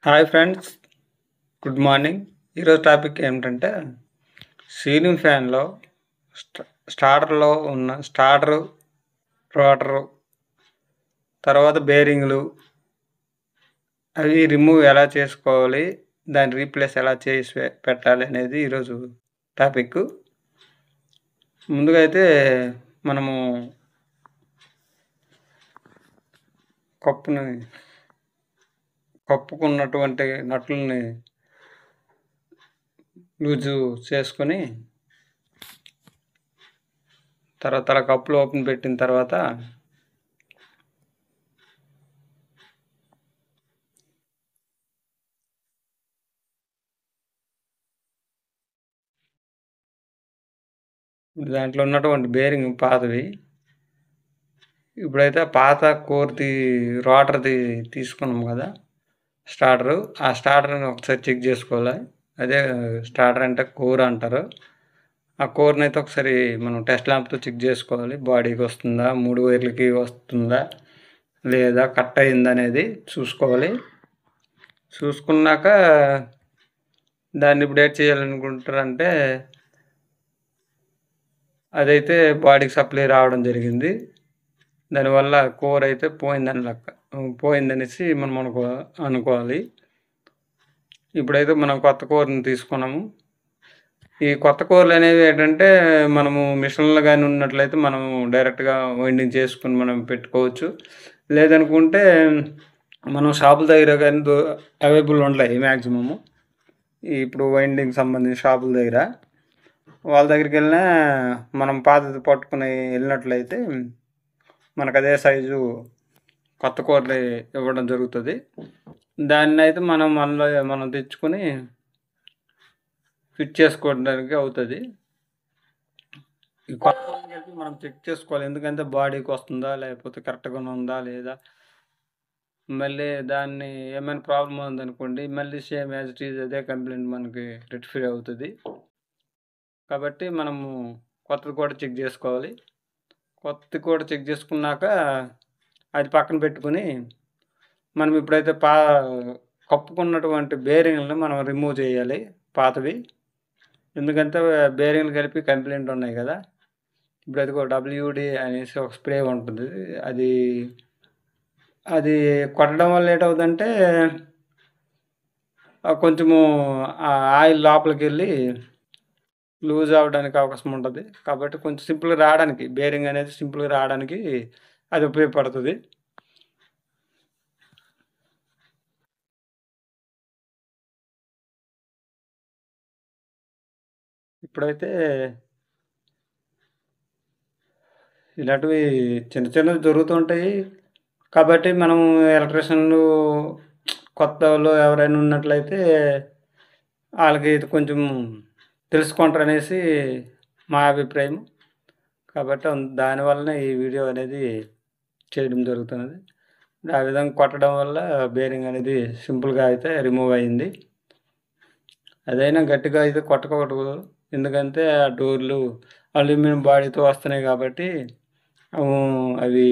Hi friends, good morning. ఈరోజు topic ఏమిటంటే ceiling ఫ్యాన్లో స్టార్టర్లో ఉన్న స్టార్టరు, రోటరు, తర్వాత బేరింగ్లు అవి రిమూవ్ ఎలా చేసుకోవాలి, దాన్ని రీప్లేస్ ఎలా చేసి పెట్టాలి అనేది ఈరోజు టాపిక్. ముందుగా అయితే మనము కప్పుకున్నటువంటి నట్లని లూజు చేసుకొని తర్వాత కప్పులు ఓపెన్ పెట్టిన తర్వాత దాంట్లో ఉన్నటువంటి బేరింగ్ పాతవి. ఇప్పుడైతే పాత కోర్ది రోటర్ది తీసుకున్నాం కదా స్టార్టరు, ఆ స్టార్టర్ని ఒకసారి చెక్ చేసుకోవాలి. అదే స్టార్టర్ అంటే కోర్ అంటారు. ఆ కోర్ని అయితే ఒకసారి మనం టెస్ట్ ల్యాంప్తో చెక్ చేసుకోవాలి. బాడీకి వస్తుందా, 3 వైర్లకి వస్తుందా లేదా కట్ అయింది అనేది చూసుకోవాలి. చూసుకున్నాక దాన్ని ఇప్పుడు ఏం చేయాలనుకుంటారంటే అదైతే బాడీకి సప్లై రావడం జరిగింది. దానివల్ల కోర్ అయితే పోయిందనేసి మనం అనుకోవాలి. ఇప్పుడైతే మనం కొత్త కోర్ని తీసుకున్నాము. ఈ కొత్త కోర్లు అనేవి ఏంటంటే మనము మిషన్లు కానీ ఉన్నట్లయితే మనం డైరెక్ట్గా వైండింగ్ చేసుకుని మనం పెట్టుకోవచ్చు. లేదనుకుంటే మనం షాపుల దగ్గర కానీ అవైలబుల్ ఉంటాయి మ్యాక్సిమము. ఇప్పుడు వైండింగ్ సంబంధించిన షాపుల దగ్గర వాళ్ళ దగ్గరికి వెళ్ళినా మనం పాతది పట్టుకుని వెళ్ళినట్లయితే మనకు అదే సైజు కొత్త కోర్లు ఇవ్వడం జరుగుతుంది. దాన్ని అయితే మనం తెచ్చుకొని ఫిట్ చేసుకోవడానికి అవుతుంది. ఈ కొత్త కోర్ని కలిపి మనం చెక్ చేసుకోవాలి. ఎందుకంటే బాడీకి వస్తుందా లేకపోతే కరెక్ట్గా ఉందా లేదా, మళ్ళీ దాన్ని ఏమైనా ప్రాబ్లం ఉందనుకోండి మళ్ళీ సేమ్ యాజ్ ఇట్ ఈజ్ అదే కంప్లైంట్ మనకి రెక్టిఫై అవుతుంది. కాబట్టి మనము కొత్తది కూడా చెక్ చేసుకోవాలి. కొత్తది కూడా చెక్ చేసుకున్నాక అది పక్కన పెట్టుకుని మనం ఇప్పుడైతే కప్పుకున్నటువంటి బేరింగ్లను మనం రిమూవ్ చేయాలి పాతవి. ఎందుకంటే బేరింగ్లు కలిపి కంప్లైంట్ ఉన్నాయి కదా. ఇప్పుడు అది కూడా WD అనేసి ఒక స్ప్రే ఉంటుంది. అది కొట్టడం వల్ల ఏటవుతుందంటే కొంచెము ఆయిల్ లోపలికి వెళ్ళి లూజ్ అవ్వడానికి అవకాశం ఉంటుంది. కాబట్టి కొంచెం సింపుల్గా రావడానికి, బేరింగ్ అనేది సింపుల్గా రావడానికి అది ఉపయోగపడుతుంది. ఇప్పుడైతే ఇలాంటివి చిన్న చిన్నవి జరుగుతుంటాయి. కాబట్టి మనం ఎలక్ట్రీషియన్లు కొత్త వాళ్ళు ఎవరైనా ఉన్నట్లయితే వాళ్ళకి ఇది కొంచెం తెలుసుకుంటారనేసి మా అభిప్రాయం. కాబట్టి దానివల్లనే ఈ వీడియో అనేది చేయడం జరుగుతున్నది. ఆ విధంగా కొట్టడం వల్ల బేరింగ్ అనేది సింపుల్గా అయితే రిమూవ్ అయింది. అదైనా గట్టిగా అయితే కొట్టకూడదు. ఎందుకంటే ఆ డోర్లు అల్యూమినియం బాడీతో వస్తున్నాయి కాబట్టి అవి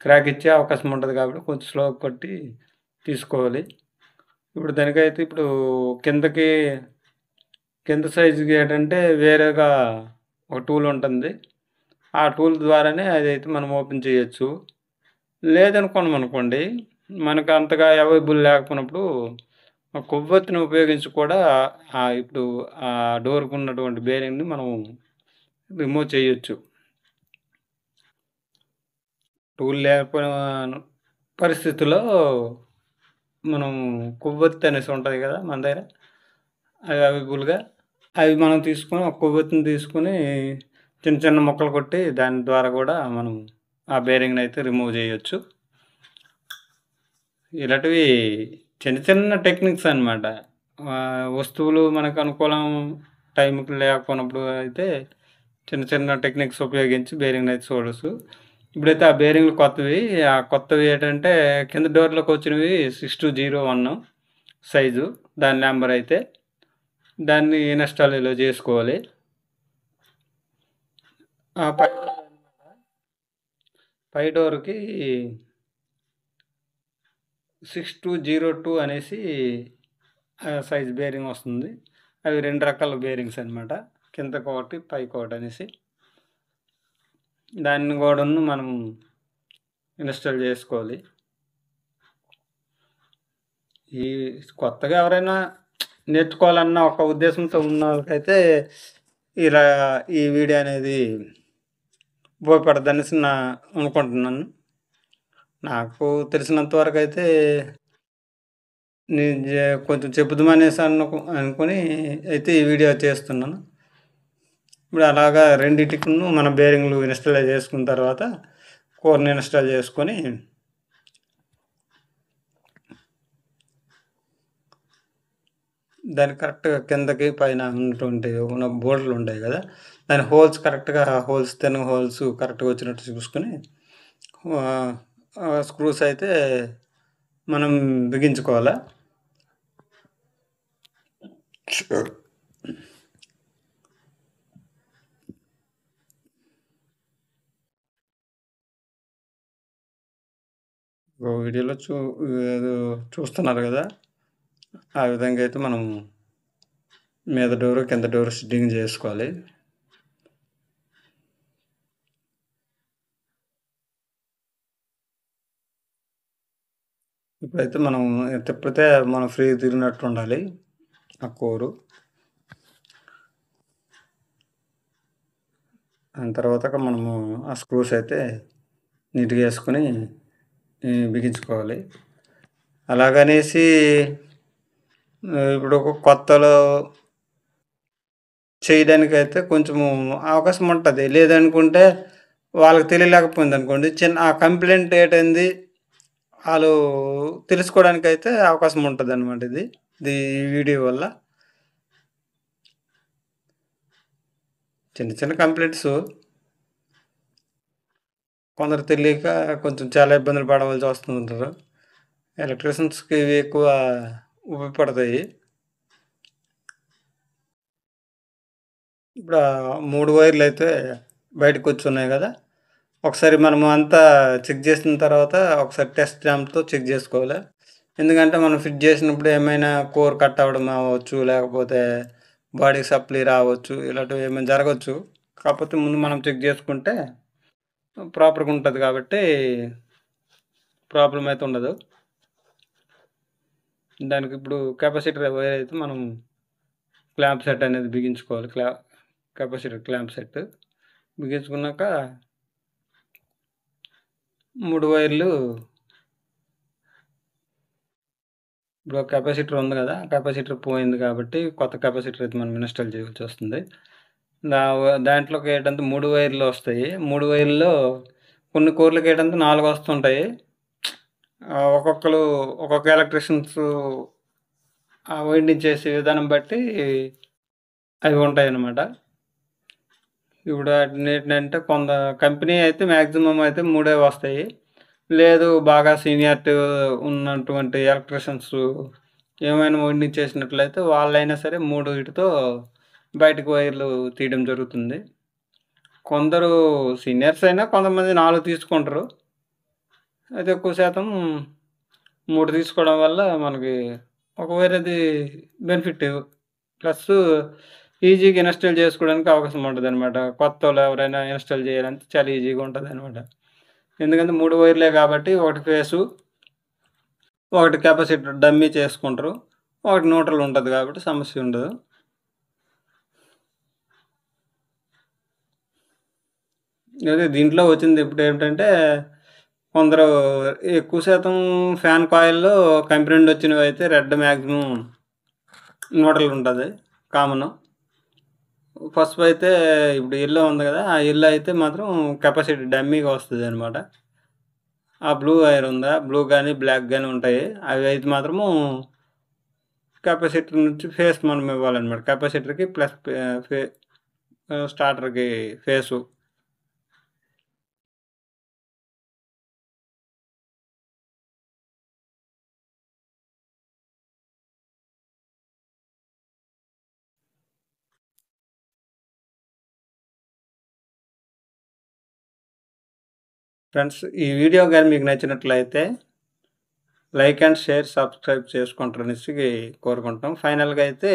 క్రాక్ ఇచ్చే అవకాశం ఉంటుంది. కాబట్టి కొంచెం స్లోగా కొట్టి తీసుకోవాలి. ఇప్పుడు దానికైతే ఇప్పుడు కింద సైజుకి ఏంటంటే వేరేగా ఒక టూల్ ఉంటుంది. ఆ టూల్ ద్వారానే అదైతే మనం ఓపెన్ చేయొచ్చు. లేదనుకోండి మనకు అంతగా అవైలబుల్ లేకపోయినప్పుడు కొవ్వొత్తిని ఉపయోగించి కూడా ఇప్పుడు ఆ డోర్కి ఉన్నటువంటి బేరింగ్ని మనం రిమూవ్ చేయొచ్చు. టూల్ లేకపోయిన పరిస్థితుల్లో మనం కొవ్వొత్తి అనేసి ఉంటుంది కదా మన దగ్గర, అవి అవైలబుల్గా అవి మనం తీసుకొని ఒక కొవ్వొత్తిని తీసుకొని చిన్న చిన్న ముక్కలు కొట్టి దాని ద్వారా కూడా మనం ఆ బేరింగ్ని అయితే రిమూవ్ చేయొచ్చు. ఇలాంటివి చిన్న చిన్న టెక్నిక్స్ అన్నమాట. వస్తువులు మనకు అనుకూలం టైంకి లేకపోయినప్పుడు అయితే చిన్న చిన్న టెక్నిక్స్ ఉపయోగించి బేరింగ్ని అయితే చూడవచ్చు. ఇప్పుడైతే ఆ బేరింగ్లు కొత్తవి. ఆ కొత్తవి ఏంటంటే కింద డోర్లోకి వచ్చినవి 6201 సైజు దాని నెంబర్ అయితే దాన్ని ఇన్స్టాల్ ఇలా చేసుకోవాలి. పై డోర్కి 6202 అనేసి సైజ్ బేరింగ్ వస్తుంది. అవి 2 రకాల బేరింగ్స్ అనమాట. కిందకొకటి, పైకొకటి అనేసి. దాన్ని కూడాను మనం ఇన్‌స్టాల్ చేసుకోవాలి. ఈ కొత్తగా ఎవరైనా నేర్చుకోవాలన్న ఒక ఉద్దేశంతో ఉన్న వాళ్ళకైతే ఇలా ఈ వీడియో అనేది ఉపయోగపడద్దనేసి అనుకుంటున్నాను. నాకు తెలిసినంత వరకైతే నేను కొంచెం చెప్పుదామనేసి అనుకొని అయితే ఈ వీడియో చేస్తున్నాను. ఇప్పుడు అలాగా రెండిటికును మన బేరింగ్లు ఇన్‌స్టాల్ చేసుకున్న తర్వాత కోర్‌ని ఇన్‌స్టాల్ చేసుకొని దానికి కరెక్ట్‌గా కిందకి పైన ఉన్నటువంటి బోల్టులు ఉంటాయి కదా! దాని హోల్స్ కరెక్ట్‌గా హోల్స్ కరెక్ట్‌గా వచ్చినట్టు చూసుకొని స్క్రూస్ అయితే మనం బిగించుకోవాలా. వీడియోలో ఏదో చూస్తున్నారు కదా! ఆ విధంగా అయితే మనం మీద డోరు, కింద డోర్ ఫిట్టింగ్ చేసుకోవాలి. ఇప్పుడైతే మనం తిప్పితే మనం ఫ్రీ తిరిగినట్టు ఉండాలి ఆ కోరు. దాని తర్వాత మనము ఆ స్క్రూస్ అయితే నీట్‌గా యేసుకొని బిగించుకోవాలి. అలాగనేసి ఇప్పుడు కొత్తలో చేయడానికైతే కొంచెము అవకాశం ఉంటది. లేదనుకుంటే వాళ్ళకి తెలియలేకపోయిందనుకోండి, ఆ కంప్లెయింట్ ఏటైంది ఆళ్ళు తెలుసుకోవడానికైతే అవకాశం ఉంటదనమాట ఇది. ఈ వీడియో వల్ల. చిన్న చిన్న కంప్లెయింట్సు కొందరు తెలియక కొంచెం చాలా ఇబ్బందులు పడవలసి వస్తుంటారు. ఎలక్ట్రీషియన్స్‌కి ఇవి ఎక్కువ ఉపయోగపడతాయి. ఇప్పుడు 3 వైర్లయితే బయటకొచ్చున్నాయి గదా! ఒకసారి మనము అంతా చెక్ చేసిన తర్వాత ఒకసారి టెస్ట్ ల్యాంప్‌తో చెక్ జేసుకోవాలి. ఎందుకంటే మనం ఫిట్ చేసినప్పుడు ఏమైనా కోర్ కట్ అవ్వడం అవ్వచ్చు, లేకపోతే బాడీకి సప్లై రావచ్చు. ఇలాంటివి ఏమైనా జరగొచ్చు. కాకపోతే ముందు మనం చెక్ చేసుకుంటే ప్రాపర్‌గా ఉంటది కాబట్టి ప్రాబ్లమ్ అయితే ఉండదు. దానికి ఇప్పుడు కెపాసిటర్ వైర్ అయితే మనం క్లాంప్ సెట్ అనేది బిగించుకోవాలి. కెపాసిటర్ క్లాంప్ సెట్ బిగించుకున్నాక 3 వైర్లు ఇప్పుడు కెపాసిటర్ ఉంది గదా! కెపాసిటర్ పోయింది కాబట్టి కొత్త కెపాసిటర్ అయితే మనం ఇన్‌స్టాల్ చేయాల్సొస్తుంది. దాంట్లోకి ఏంటంటే 3 వైర్లు వస్తాయి. 3 వైర్‌ల్లో కొన్ని కోర్లకి ఏంటంటే 4 వస్తుంటాయి. ఒక్కొక్క ఎలక్ట్రీషియన్స్ వైండింగ్ చేసే విధానం బట్టి అవి ఉంటాయన్నమాట. ఇప్పుడు వాటినేంటంటే కంపెనీ అయితే మాక్సిమం అయితే 3 వస్తాయి. లేదు బాగా సీనియారిటీ ఉన్నటువంటి ఎలక్ట్రీషియన్స్ ఏమైనా వైండింగ్ చేసినట్లయితే వాళ్ళైనా సరే 3 బయటకి వైర్లు తీయడం జరుగుతుంది. కొందరు సీనియర్స్ అయినా కొంతమంది 4 తీసుకుంటారు. అయితే ఎక్కువ శాతం 3 తీసుకోవడం వల్ల మనకి ఒక వేరేది బెనిఫిట్. ప్లస్సు ఈజీగా ఇన్‌స్టాల్ చేసుకోవడానికి అవకాశం ఉంటదనమాట. కొత్తోళ్ళు ఎవరైనా ఇన్‌స్టాల్ చేయాలంటే చాలా ఈజీగా ఉంటదనమాట. ఎందుకంటే 3 వైర్లే కాబట్టి ఒకటి ఫేసు, ఒకటి కెపాసిటర్ డమ్మీ చేసుకుంటారు. ఒకటి న్యూట్రల్ ఉంటది కాబట్టి సమస్య ఉండదు. అదే దీంట్లో వచ్చింది ఇప్పుడేంటంటే కొందరు ఎక్కువ శాతం ఫ్యాన్ కాయిల్‌లో కంపెనీ నుండి వచ్చినవైతే రెడ్ మాక్సిమం న్యూట్రల్ ఉంటది కామను. పసుపయితే ఇప్పుడు యెల్లో ఉంది గదా! ఆ యెల్లో అయితే మాత్రం కెపాసిటీ డమ్మీగా వస్తదనమాట. ఆ బ్లూ వైర్ ఉందా? బ్లూ గాని, బ్లాక్ గాని ఉంటాయి. అవి అయితే మాత్రము కెపాసిటర్ నుంచి ఫేస్ మనం ఇవ్వాలనమాట. కెపాసిటర్‌కి ప్లస్ ఫే స్టార్టర్‌కి ఫేసు. ఫ్రెండ్స్ ఈ వీడియో గాని మీకు నచ్చినట్లయితే లైక్ అండ్ షేర్, సబ్స్క్రైబ్ చేసుకుంటారనేసి కోరుకుంటాం. ఫైనల్‌గా అయితే